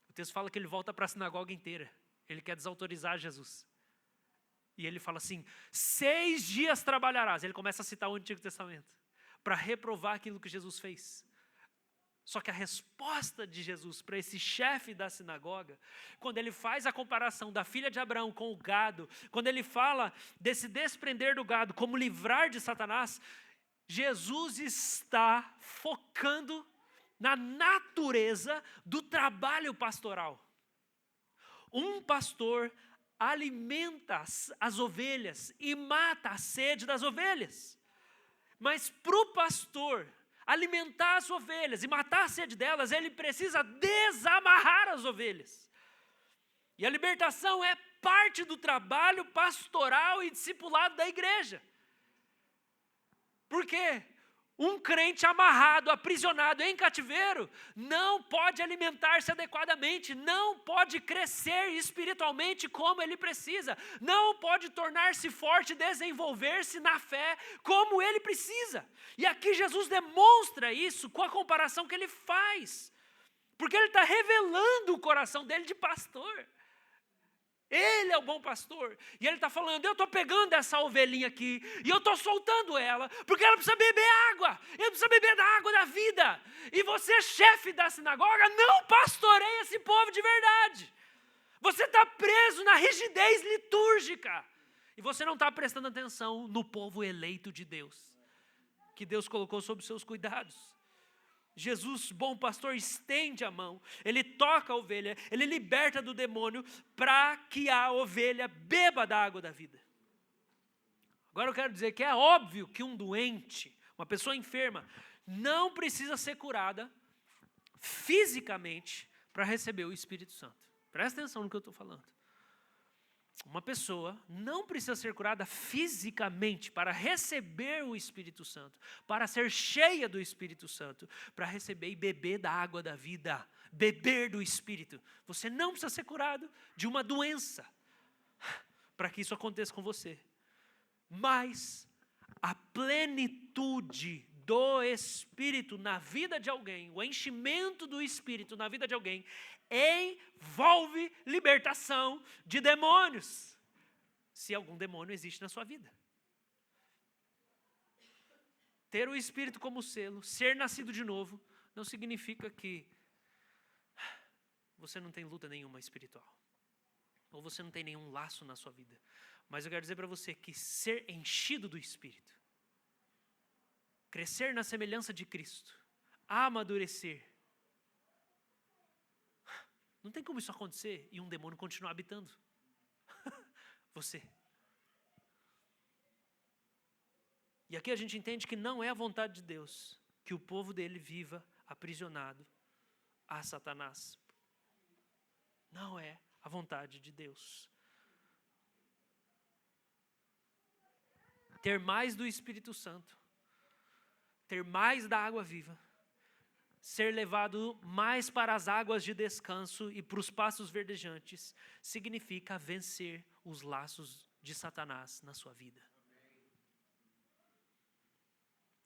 O texto fala que ele volta para a sinagoga inteira. Ele quer desautorizar Jesus. E ele fala assim, 6 dias trabalharás. Ele começa a citar o Antigo Testamento. Para reprovar aquilo que Jesus fez. Só que a resposta de Jesus para esse chefe da sinagoga, quando ele faz a comparação da filha de Abraão com o gado, quando ele fala desse desprender do gado, como livrar de Satanás, Jesus está focando na natureza do trabalho pastoral. Um pastor alimenta as ovelhas e mata a sede das ovelhas. Mas para o pastor alimentar as ovelhas e matar a sede delas, ele precisa desamarrar as ovelhas. E a libertação é parte do trabalho pastoral e discipulado da igreja. Por quê? Um crente amarrado, aprisionado em cativeiro, não pode alimentar-se adequadamente, não pode crescer espiritualmente como ele precisa, não pode tornar-se forte, desenvolver-se na fé como ele precisa. E aqui Jesus demonstra isso com a comparação que ele faz, porque ele está revelando o coração dele de pastor. Ele é o bom pastor, e ele está falando, eu estou pegando essa ovelhinha aqui, e eu estou soltando ela, porque ela precisa beber água, ela precisa beber da água da vida, e você, chefe da sinagoga, não pastoreia esse povo de verdade, você está preso na rigidez litúrgica, e você não está prestando atenção no povo eleito de Deus. que Deus colocou sob seus cuidados. Jesus, bom pastor, estende a mão, ele toca a ovelha, ele liberta do demônio para que a ovelha beba da água da vida. Agora eu quero dizer que é óbvio que um doente, uma pessoa enferma, não precisa ser curada fisicamente para receber o Espírito Santo. Presta atenção no que eu estou falando. Uma pessoa não precisa ser curada fisicamente para receber o Espírito Santo, para ser cheia do Espírito Santo, para receber e beber da água da vida, beber do Espírito. Você não precisa ser curado de uma doença para que isso aconteça com você. Mas a plenitude do Espírito na vida de alguém, o enchimento do Espírito na vida de alguém, envolve libertação de demônios, se algum demônio existe na sua vida. Ter o Espírito como selo, ser nascido de novo, não significa que você não tem luta nenhuma espiritual, ou você não tem nenhum laço na sua vida. Mas eu quero dizer para você que ser enchido do Espírito, crescer na semelhança de Cristo, amadurecer, não tem como isso acontecer e um demônio continuar habitando você. E aqui a gente entende que não é a vontade de Deus que o povo dele viva aprisionado a Satanás. Não é a vontade de Deus. Ter mais do Espírito Santo, ter mais da água viva, ser levado mais para as águas de descanso e para os pastos verdejantes, significa vencer os laços de Satanás na sua vida.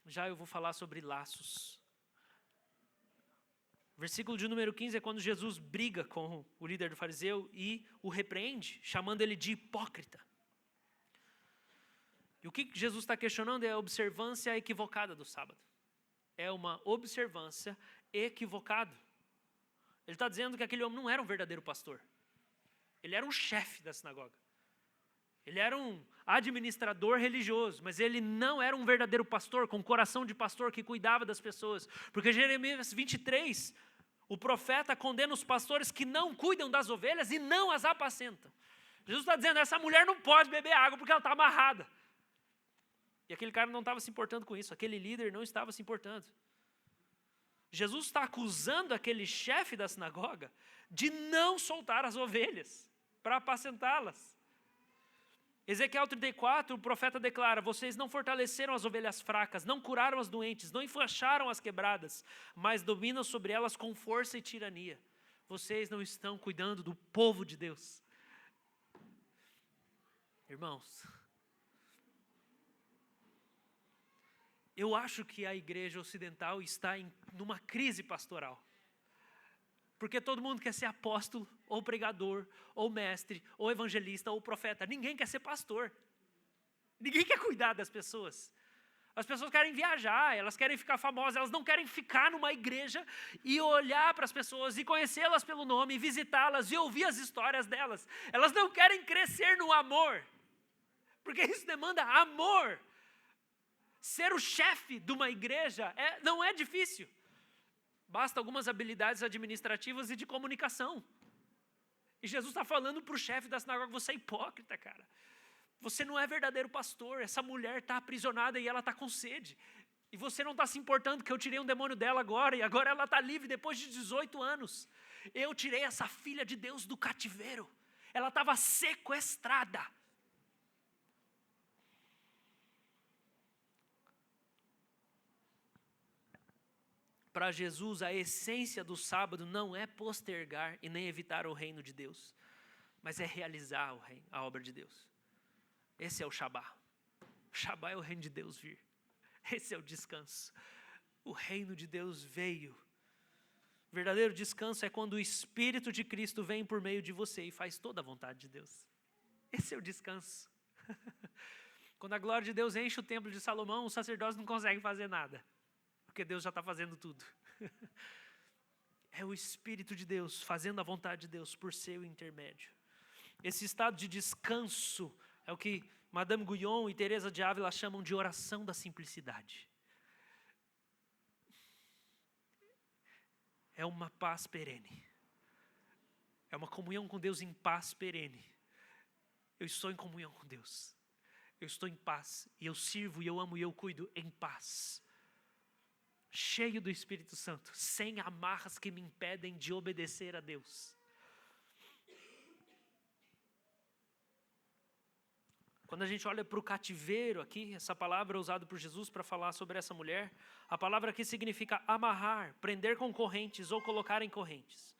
Já eu vou falar sobre laços. Versículo de número 15 é quando Jesus briga com o líder do fariseu e o repreende, chamando ele de hipócrita. E o que Jesus está questionando é a observância equivocada do sábado. É uma observância equivocada. Ele está dizendo que aquele homem não era um verdadeiro pastor. Ele era um chefe da sinagoga. Ele era um administrador religioso, mas ele não era um verdadeiro pastor, com coração de pastor que cuidava das pessoas. Porque Jeremias 23, o profeta condena os pastores que não cuidam das ovelhas e não as apacentam. Jesus está dizendo, essa mulher não pode beber água porque ela está amarrada. E aquele cara não estava se importando com isso, aquele líder não estava se importando. Jesus está acusando aquele chefe da sinagoga de não soltar as ovelhas para apacentá-las. Ezequiel 34, o profeta declara, vocês não fortaleceram as ovelhas fracas, não curaram as doentes, não enfaixaram as quebradas, mas dominam sobre elas com força e tirania. Vocês não estão cuidando do povo de Deus. Irmãos, eu acho que a igreja ocidental está numa crise pastoral. Porque todo mundo quer ser apóstolo, ou pregador, ou mestre, ou evangelista, ou profeta. Ninguém quer ser pastor. Ninguém quer cuidar das pessoas. As pessoas querem viajar, elas querem ficar famosas, elas não querem ficar numa igreja e olhar para as pessoas e conhecê-las pelo nome, e visitá-las e ouvir as histórias delas. Elas não querem crescer no amor, porque isso demanda amor. Ser o chefe de uma igreja não é difícil. Basta algumas habilidades administrativas e de comunicação. E Jesus está falando para o chefe da sinagoga, você é hipócrita, cara. Você não é verdadeiro pastor, essa mulher está aprisionada e ela está com sede. E você não está se importando que eu tirei um demônio dela agora, e agora ela está livre depois de 18 anos. Eu tirei essa filha de Deus do cativeiro. Ela estava sequestrada. Para Jesus, a essência do sábado não é postergar e nem evitar o reino de Deus, mas é realizar a obra de Deus. Esse é o Shabá. O Shabá é o reino de Deus vir. Esse é o descanso. O reino de Deus veio. O verdadeiro descanso é quando o Espírito de Cristo vem por meio de você e faz toda a vontade de Deus. Esse é o descanso. Quando a glória de Deus enche o templo de Salomão, os sacerdotes não conseguem fazer nada. Porque Deus já está fazendo tudo. É o Espírito de Deus fazendo a vontade de Deus por seu intermédio. Esse estado de descanso é o que Madame Guyon e Teresa de Ávila chamam de oração da simplicidade. é uma paz perene. É uma comunhão com Deus em paz perene. Eu estou em comunhão com Deus. Eu estou em paz. E eu sirvo, e eu amo, e eu cuido em paz. Cheio do Espírito Santo. Sem amarras que me impedem de obedecer a Deus. Quando a gente olha para o cativeiro aqui, essa palavra é usada por Jesus para falar sobre essa mulher. A palavra aqui significa amarrar, prender com correntes ou colocar em correntes.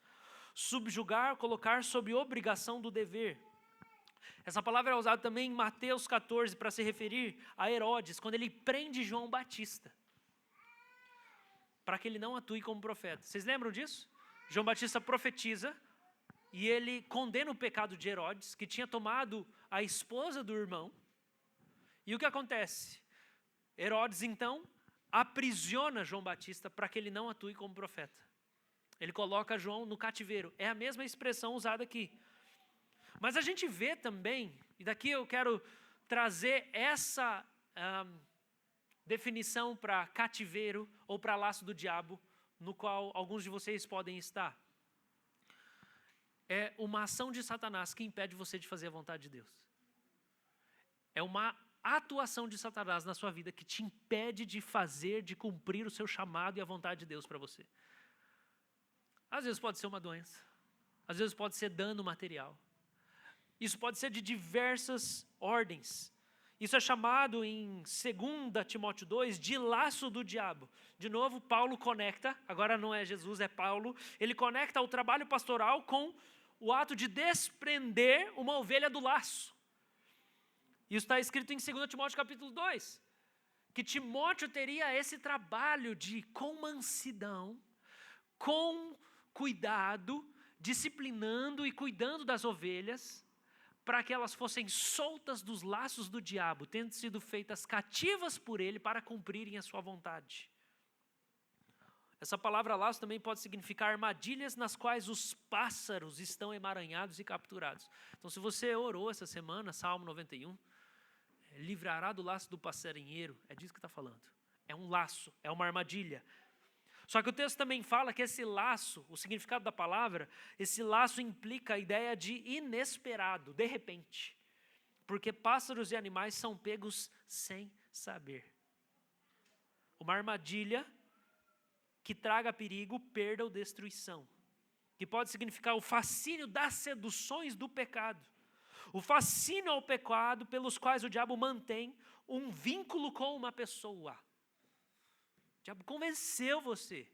Subjugar, colocar sob obrigação do dever. Essa palavra é usada também em Mateus 14 para se referir a Herodes, quando ele prende João Batista, para que ele não atue como profeta. Vocês lembram disso? João Batista profetiza e ele condena o pecado de Herodes, que tinha tomado a esposa do irmão. E o que acontece? Herodes, então, aprisiona João Batista para que ele não atue como profeta. Ele coloca João no cativeiro. É a mesma expressão usada aqui. Mas a gente vê também, e daqui eu quero trazer essa definição para cativeiro ou para laço do diabo, no qual alguns de vocês podem estar. É uma ação de Satanás que impede você de fazer a vontade de Deus. É uma atuação de Satanás na sua vida que te impede de fazer, de cumprir o seu chamado e a vontade de Deus para você. Às vezes pode ser uma doença. Às vezes pode ser dano material. Isso pode ser de diversas ordens. Isso é chamado em 2 Timóteo 2 de laço do diabo. De novo, Paulo conecta, agora não é Jesus, é Paulo. Ele conecta o trabalho pastoral com o ato de desprender uma ovelha do laço. Isso está escrito em 2 Timóteo capítulo 2. Que Timóteo teria esse trabalho de, com mansidão, com cuidado, disciplinando e cuidando das ovelhas, para que elas fossem soltas dos laços do diabo, tendo sido feitas cativas por ele para cumprirem a sua vontade. Essa palavra laço também pode significar armadilhas nas quais os pássaros estão emaranhados e capturados. Então, se você orou essa semana, Salmo 91, livrará do laço do passarinheiro, é disso que está falando. É um laço, é uma armadilha. Só que o texto também fala que esse laço, o significado da palavra, esse laço implica a ideia de inesperado, de repente. Porque pássaros e animais são pegos sem saber. Uma armadilha que traga perigo, perda ou destruição. Que pode significar o fascínio das seduções do pecado. O fascínio ao pecado pelos quais o diabo mantém um vínculo com uma pessoa. O diabo convenceu você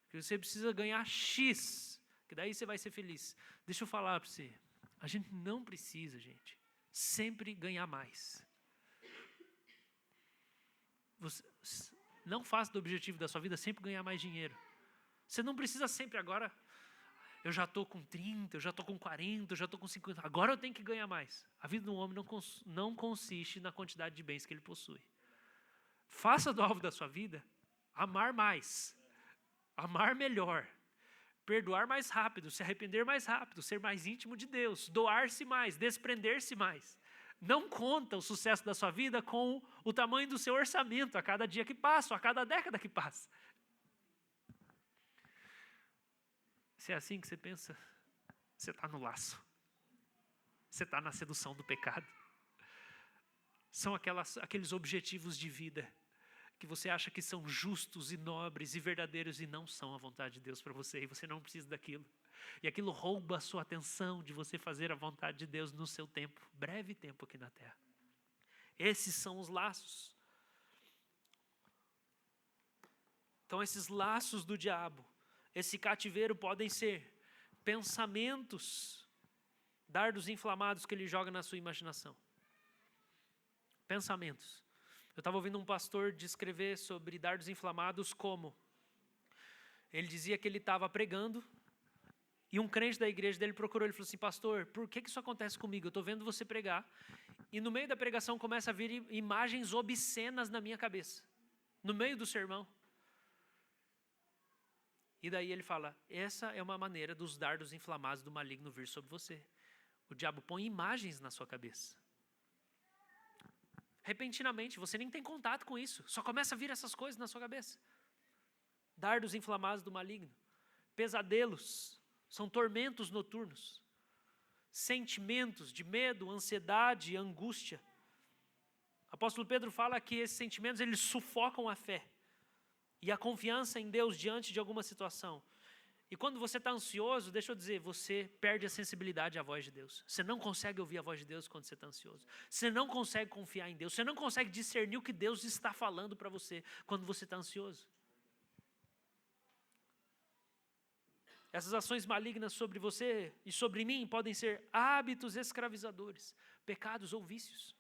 que você precisa ganhar X, que daí você vai ser feliz. Deixa eu falar para você, a gente não precisa, gente, sempre ganhar mais. Você não faça do objetivo da sua vida sempre ganhar mais dinheiro. Você não precisa sempre agora, eu já estou com 30, eu já estou com 40, eu já estou com 50, agora eu tenho que ganhar mais. A vida do homem não consiste na quantidade de bens que ele possui. Faça do alvo da sua vida amar mais, amar melhor, perdoar mais rápido, se arrepender mais rápido, ser mais íntimo de Deus, doar-se mais, desprender-se mais. Não conta o sucesso da sua vida com o tamanho do seu orçamento a cada dia que passa, ou a cada década que passa. Se é assim que você pensa, você está no laço. Você está na sedução do pecado. São aqueles objetivos de vida que você acha que são justos e nobres e verdadeiros e não são a vontade de Deus para você, e você não precisa daquilo. E aquilo rouba a sua atenção de você fazer a vontade de Deus no seu tempo, breve tempo aqui na terra. Esses são os laços. Então esses laços do diabo, esse cativeiro podem ser pensamentos, dardos inflamados que ele joga na sua imaginação. Pensamentos. Eu estava ouvindo um pastor descrever sobre dardos inflamados como ele dizia que ele estava pregando e um crente da igreja dele procurou ele e falou assim: pastor, por que isso acontece comigo? Eu estou vendo você pregar e no meio da pregação começa a vir imagens obscenas na minha cabeça, no meio do sermão. E daí ele fala: essa é uma maneira dos dardos inflamados do maligno vir sobre você. O diabo põe imagens na sua cabeça. Repentinamente, você nem tem contato com isso. Só começa a vir essas coisas na sua cabeça. Dardos inflamados do maligno. pesadelos, são tormentos noturnos, sentimentos de medo, ansiedade, angústia. O apóstolo Pedro fala que esses sentimentos eles sufocam a fé e a confiança em Deus diante de alguma situação. E quando você está ansioso, deixa eu dizer, você perde a sensibilidade à voz de Deus. Você não consegue ouvir a voz de Deus quando você está ansioso. Você não consegue confiar em Deus. Você não consegue discernir o que Deus está falando para você quando você está ansioso. Essas ações malignas sobre você e sobre mim podem ser hábitos escravizadores, pecados ou vícios,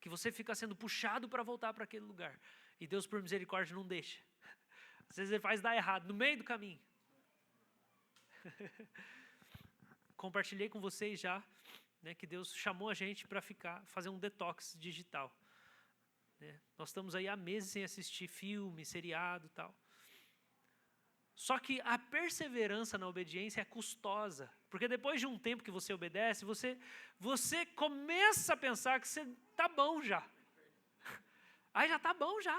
que você fica sendo puxado para voltar para aquele lugar. E Deus, por misericórdia, não deixa. Às vezes ele faz dar errado, no meio do caminho. Compartilhei com vocês já, né, que Deus chamou a gente para fazer um detox digital. Né? Nós estamos aí há meses sem assistir filme, seriado e tal. Só que a perseverança na obediência é custosa. Porque depois de um tempo que você obedece, você começa a pensar que você está bom já. Aí já está bom já.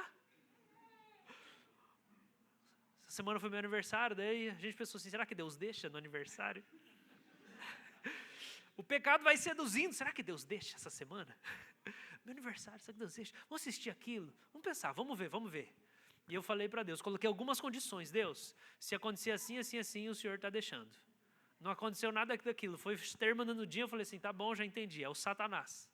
Essa semana foi meu aniversário, daí a gente pensou assim, será que Deus deixa no aniversário? O pecado vai seduzindo, será que Deus deixa essa semana? Meu aniversário, será que Deus deixa? Vamos assistir aquilo? Vamos pensar, vamos ver. E eu falei para Deus, coloquei algumas condições. Deus, se acontecer assim, o Senhor está deixando. Não aconteceu nada daquilo. Foi terminando o dia, eu falei assim, tá bom, já entendi, é o Satanás.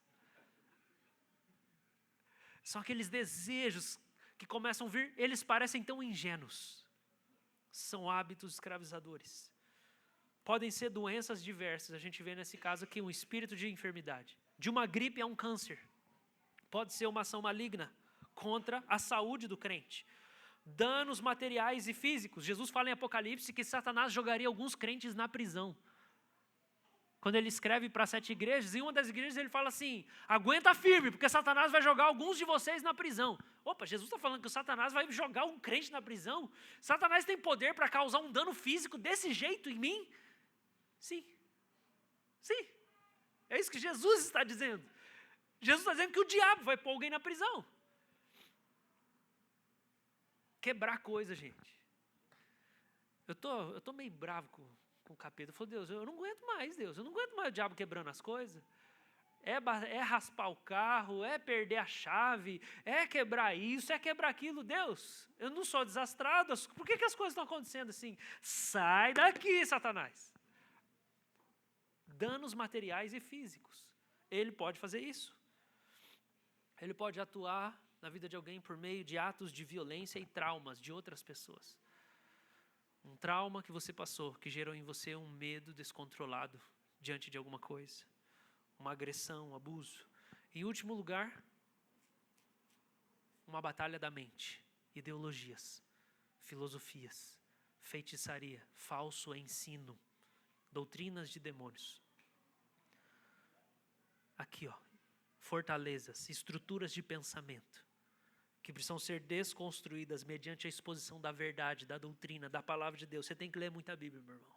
São aqueles desejos que começam a vir, eles parecem tão ingênuos. São hábitos escravizadores. Podem ser doenças diversas. A gente vê nesse caso aqui um espírito de enfermidade. De uma gripe a um câncer. Pode ser uma ação maligna contra a saúde do crente. Danos materiais e físicos. Jesus fala em Apocalipse que Satanás jogaria alguns crentes na prisão. Quando ele escreve para 7 igrejas, em uma das igrejas ele fala assim, aguenta firme, porque Satanás vai jogar alguns de vocês na prisão. Opa, Jesus está falando que o Satanás vai jogar um crente na prisão? Satanás tem poder para causar um dano físico desse jeito em mim? Sim. É isso que Jesus está dizendo. Jesus está dizendo que o diabo vai pôr alguém na prisão. Quebrar coisa, gente. Eu tô meio bravo com o capeta. Eu falo, Deus, eu não aguento mais, Deus. Eu não aguento mais o diabo quebrando as coisas. É raspar o carro, é perder a chave, é quebrar isso, é quebrar aquilo. Deus, eu não sou desastrado. Por que as coisas estão acontecendo assim? Sai daqui, Satanás. Danos materiais e físicos. Ele pode fazer isso. Ele pode atuar na vida de alguém por meio de atos de violência e traumas de outras pessoas. Um trauma que você passou, que gerou em você um medo descontrolado diante de alguma coisa. Uma agressão, um abuso. Em último lugar, uma batalha da mente. Ideologias, filosofias, feitiçaria, falso ensino, doutrinas de demônios. Aqui, fortalezas, estruturas de pensamento que precisam ser desconstruídas mediante a exposição da verdade, da doutrina, da palavra de Deus. Você tem que ler muita Bíblia, meu irmão.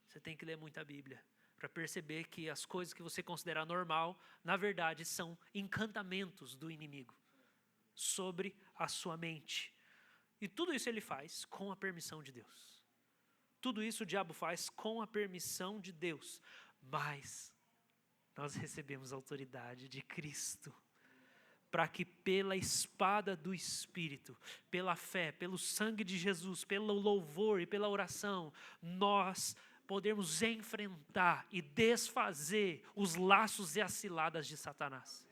Você tem que ler muita Bíblia para perceber que as coisas que você considera normal, na verdade, são encantamentos do inimigo sobre a sua mente. E tudo isso ele faz com a permissão de Deus. Tudo isso o diabo faz com a permissão de Deus. Mas nós recebemos a autoridade de Cristo para que pela espada do Espírito, pela fé, pelo sangue de Jesus, pelo louvor e pela oração, nós podemos enfrentar e desfazer os laços e as ciladas de Satanás.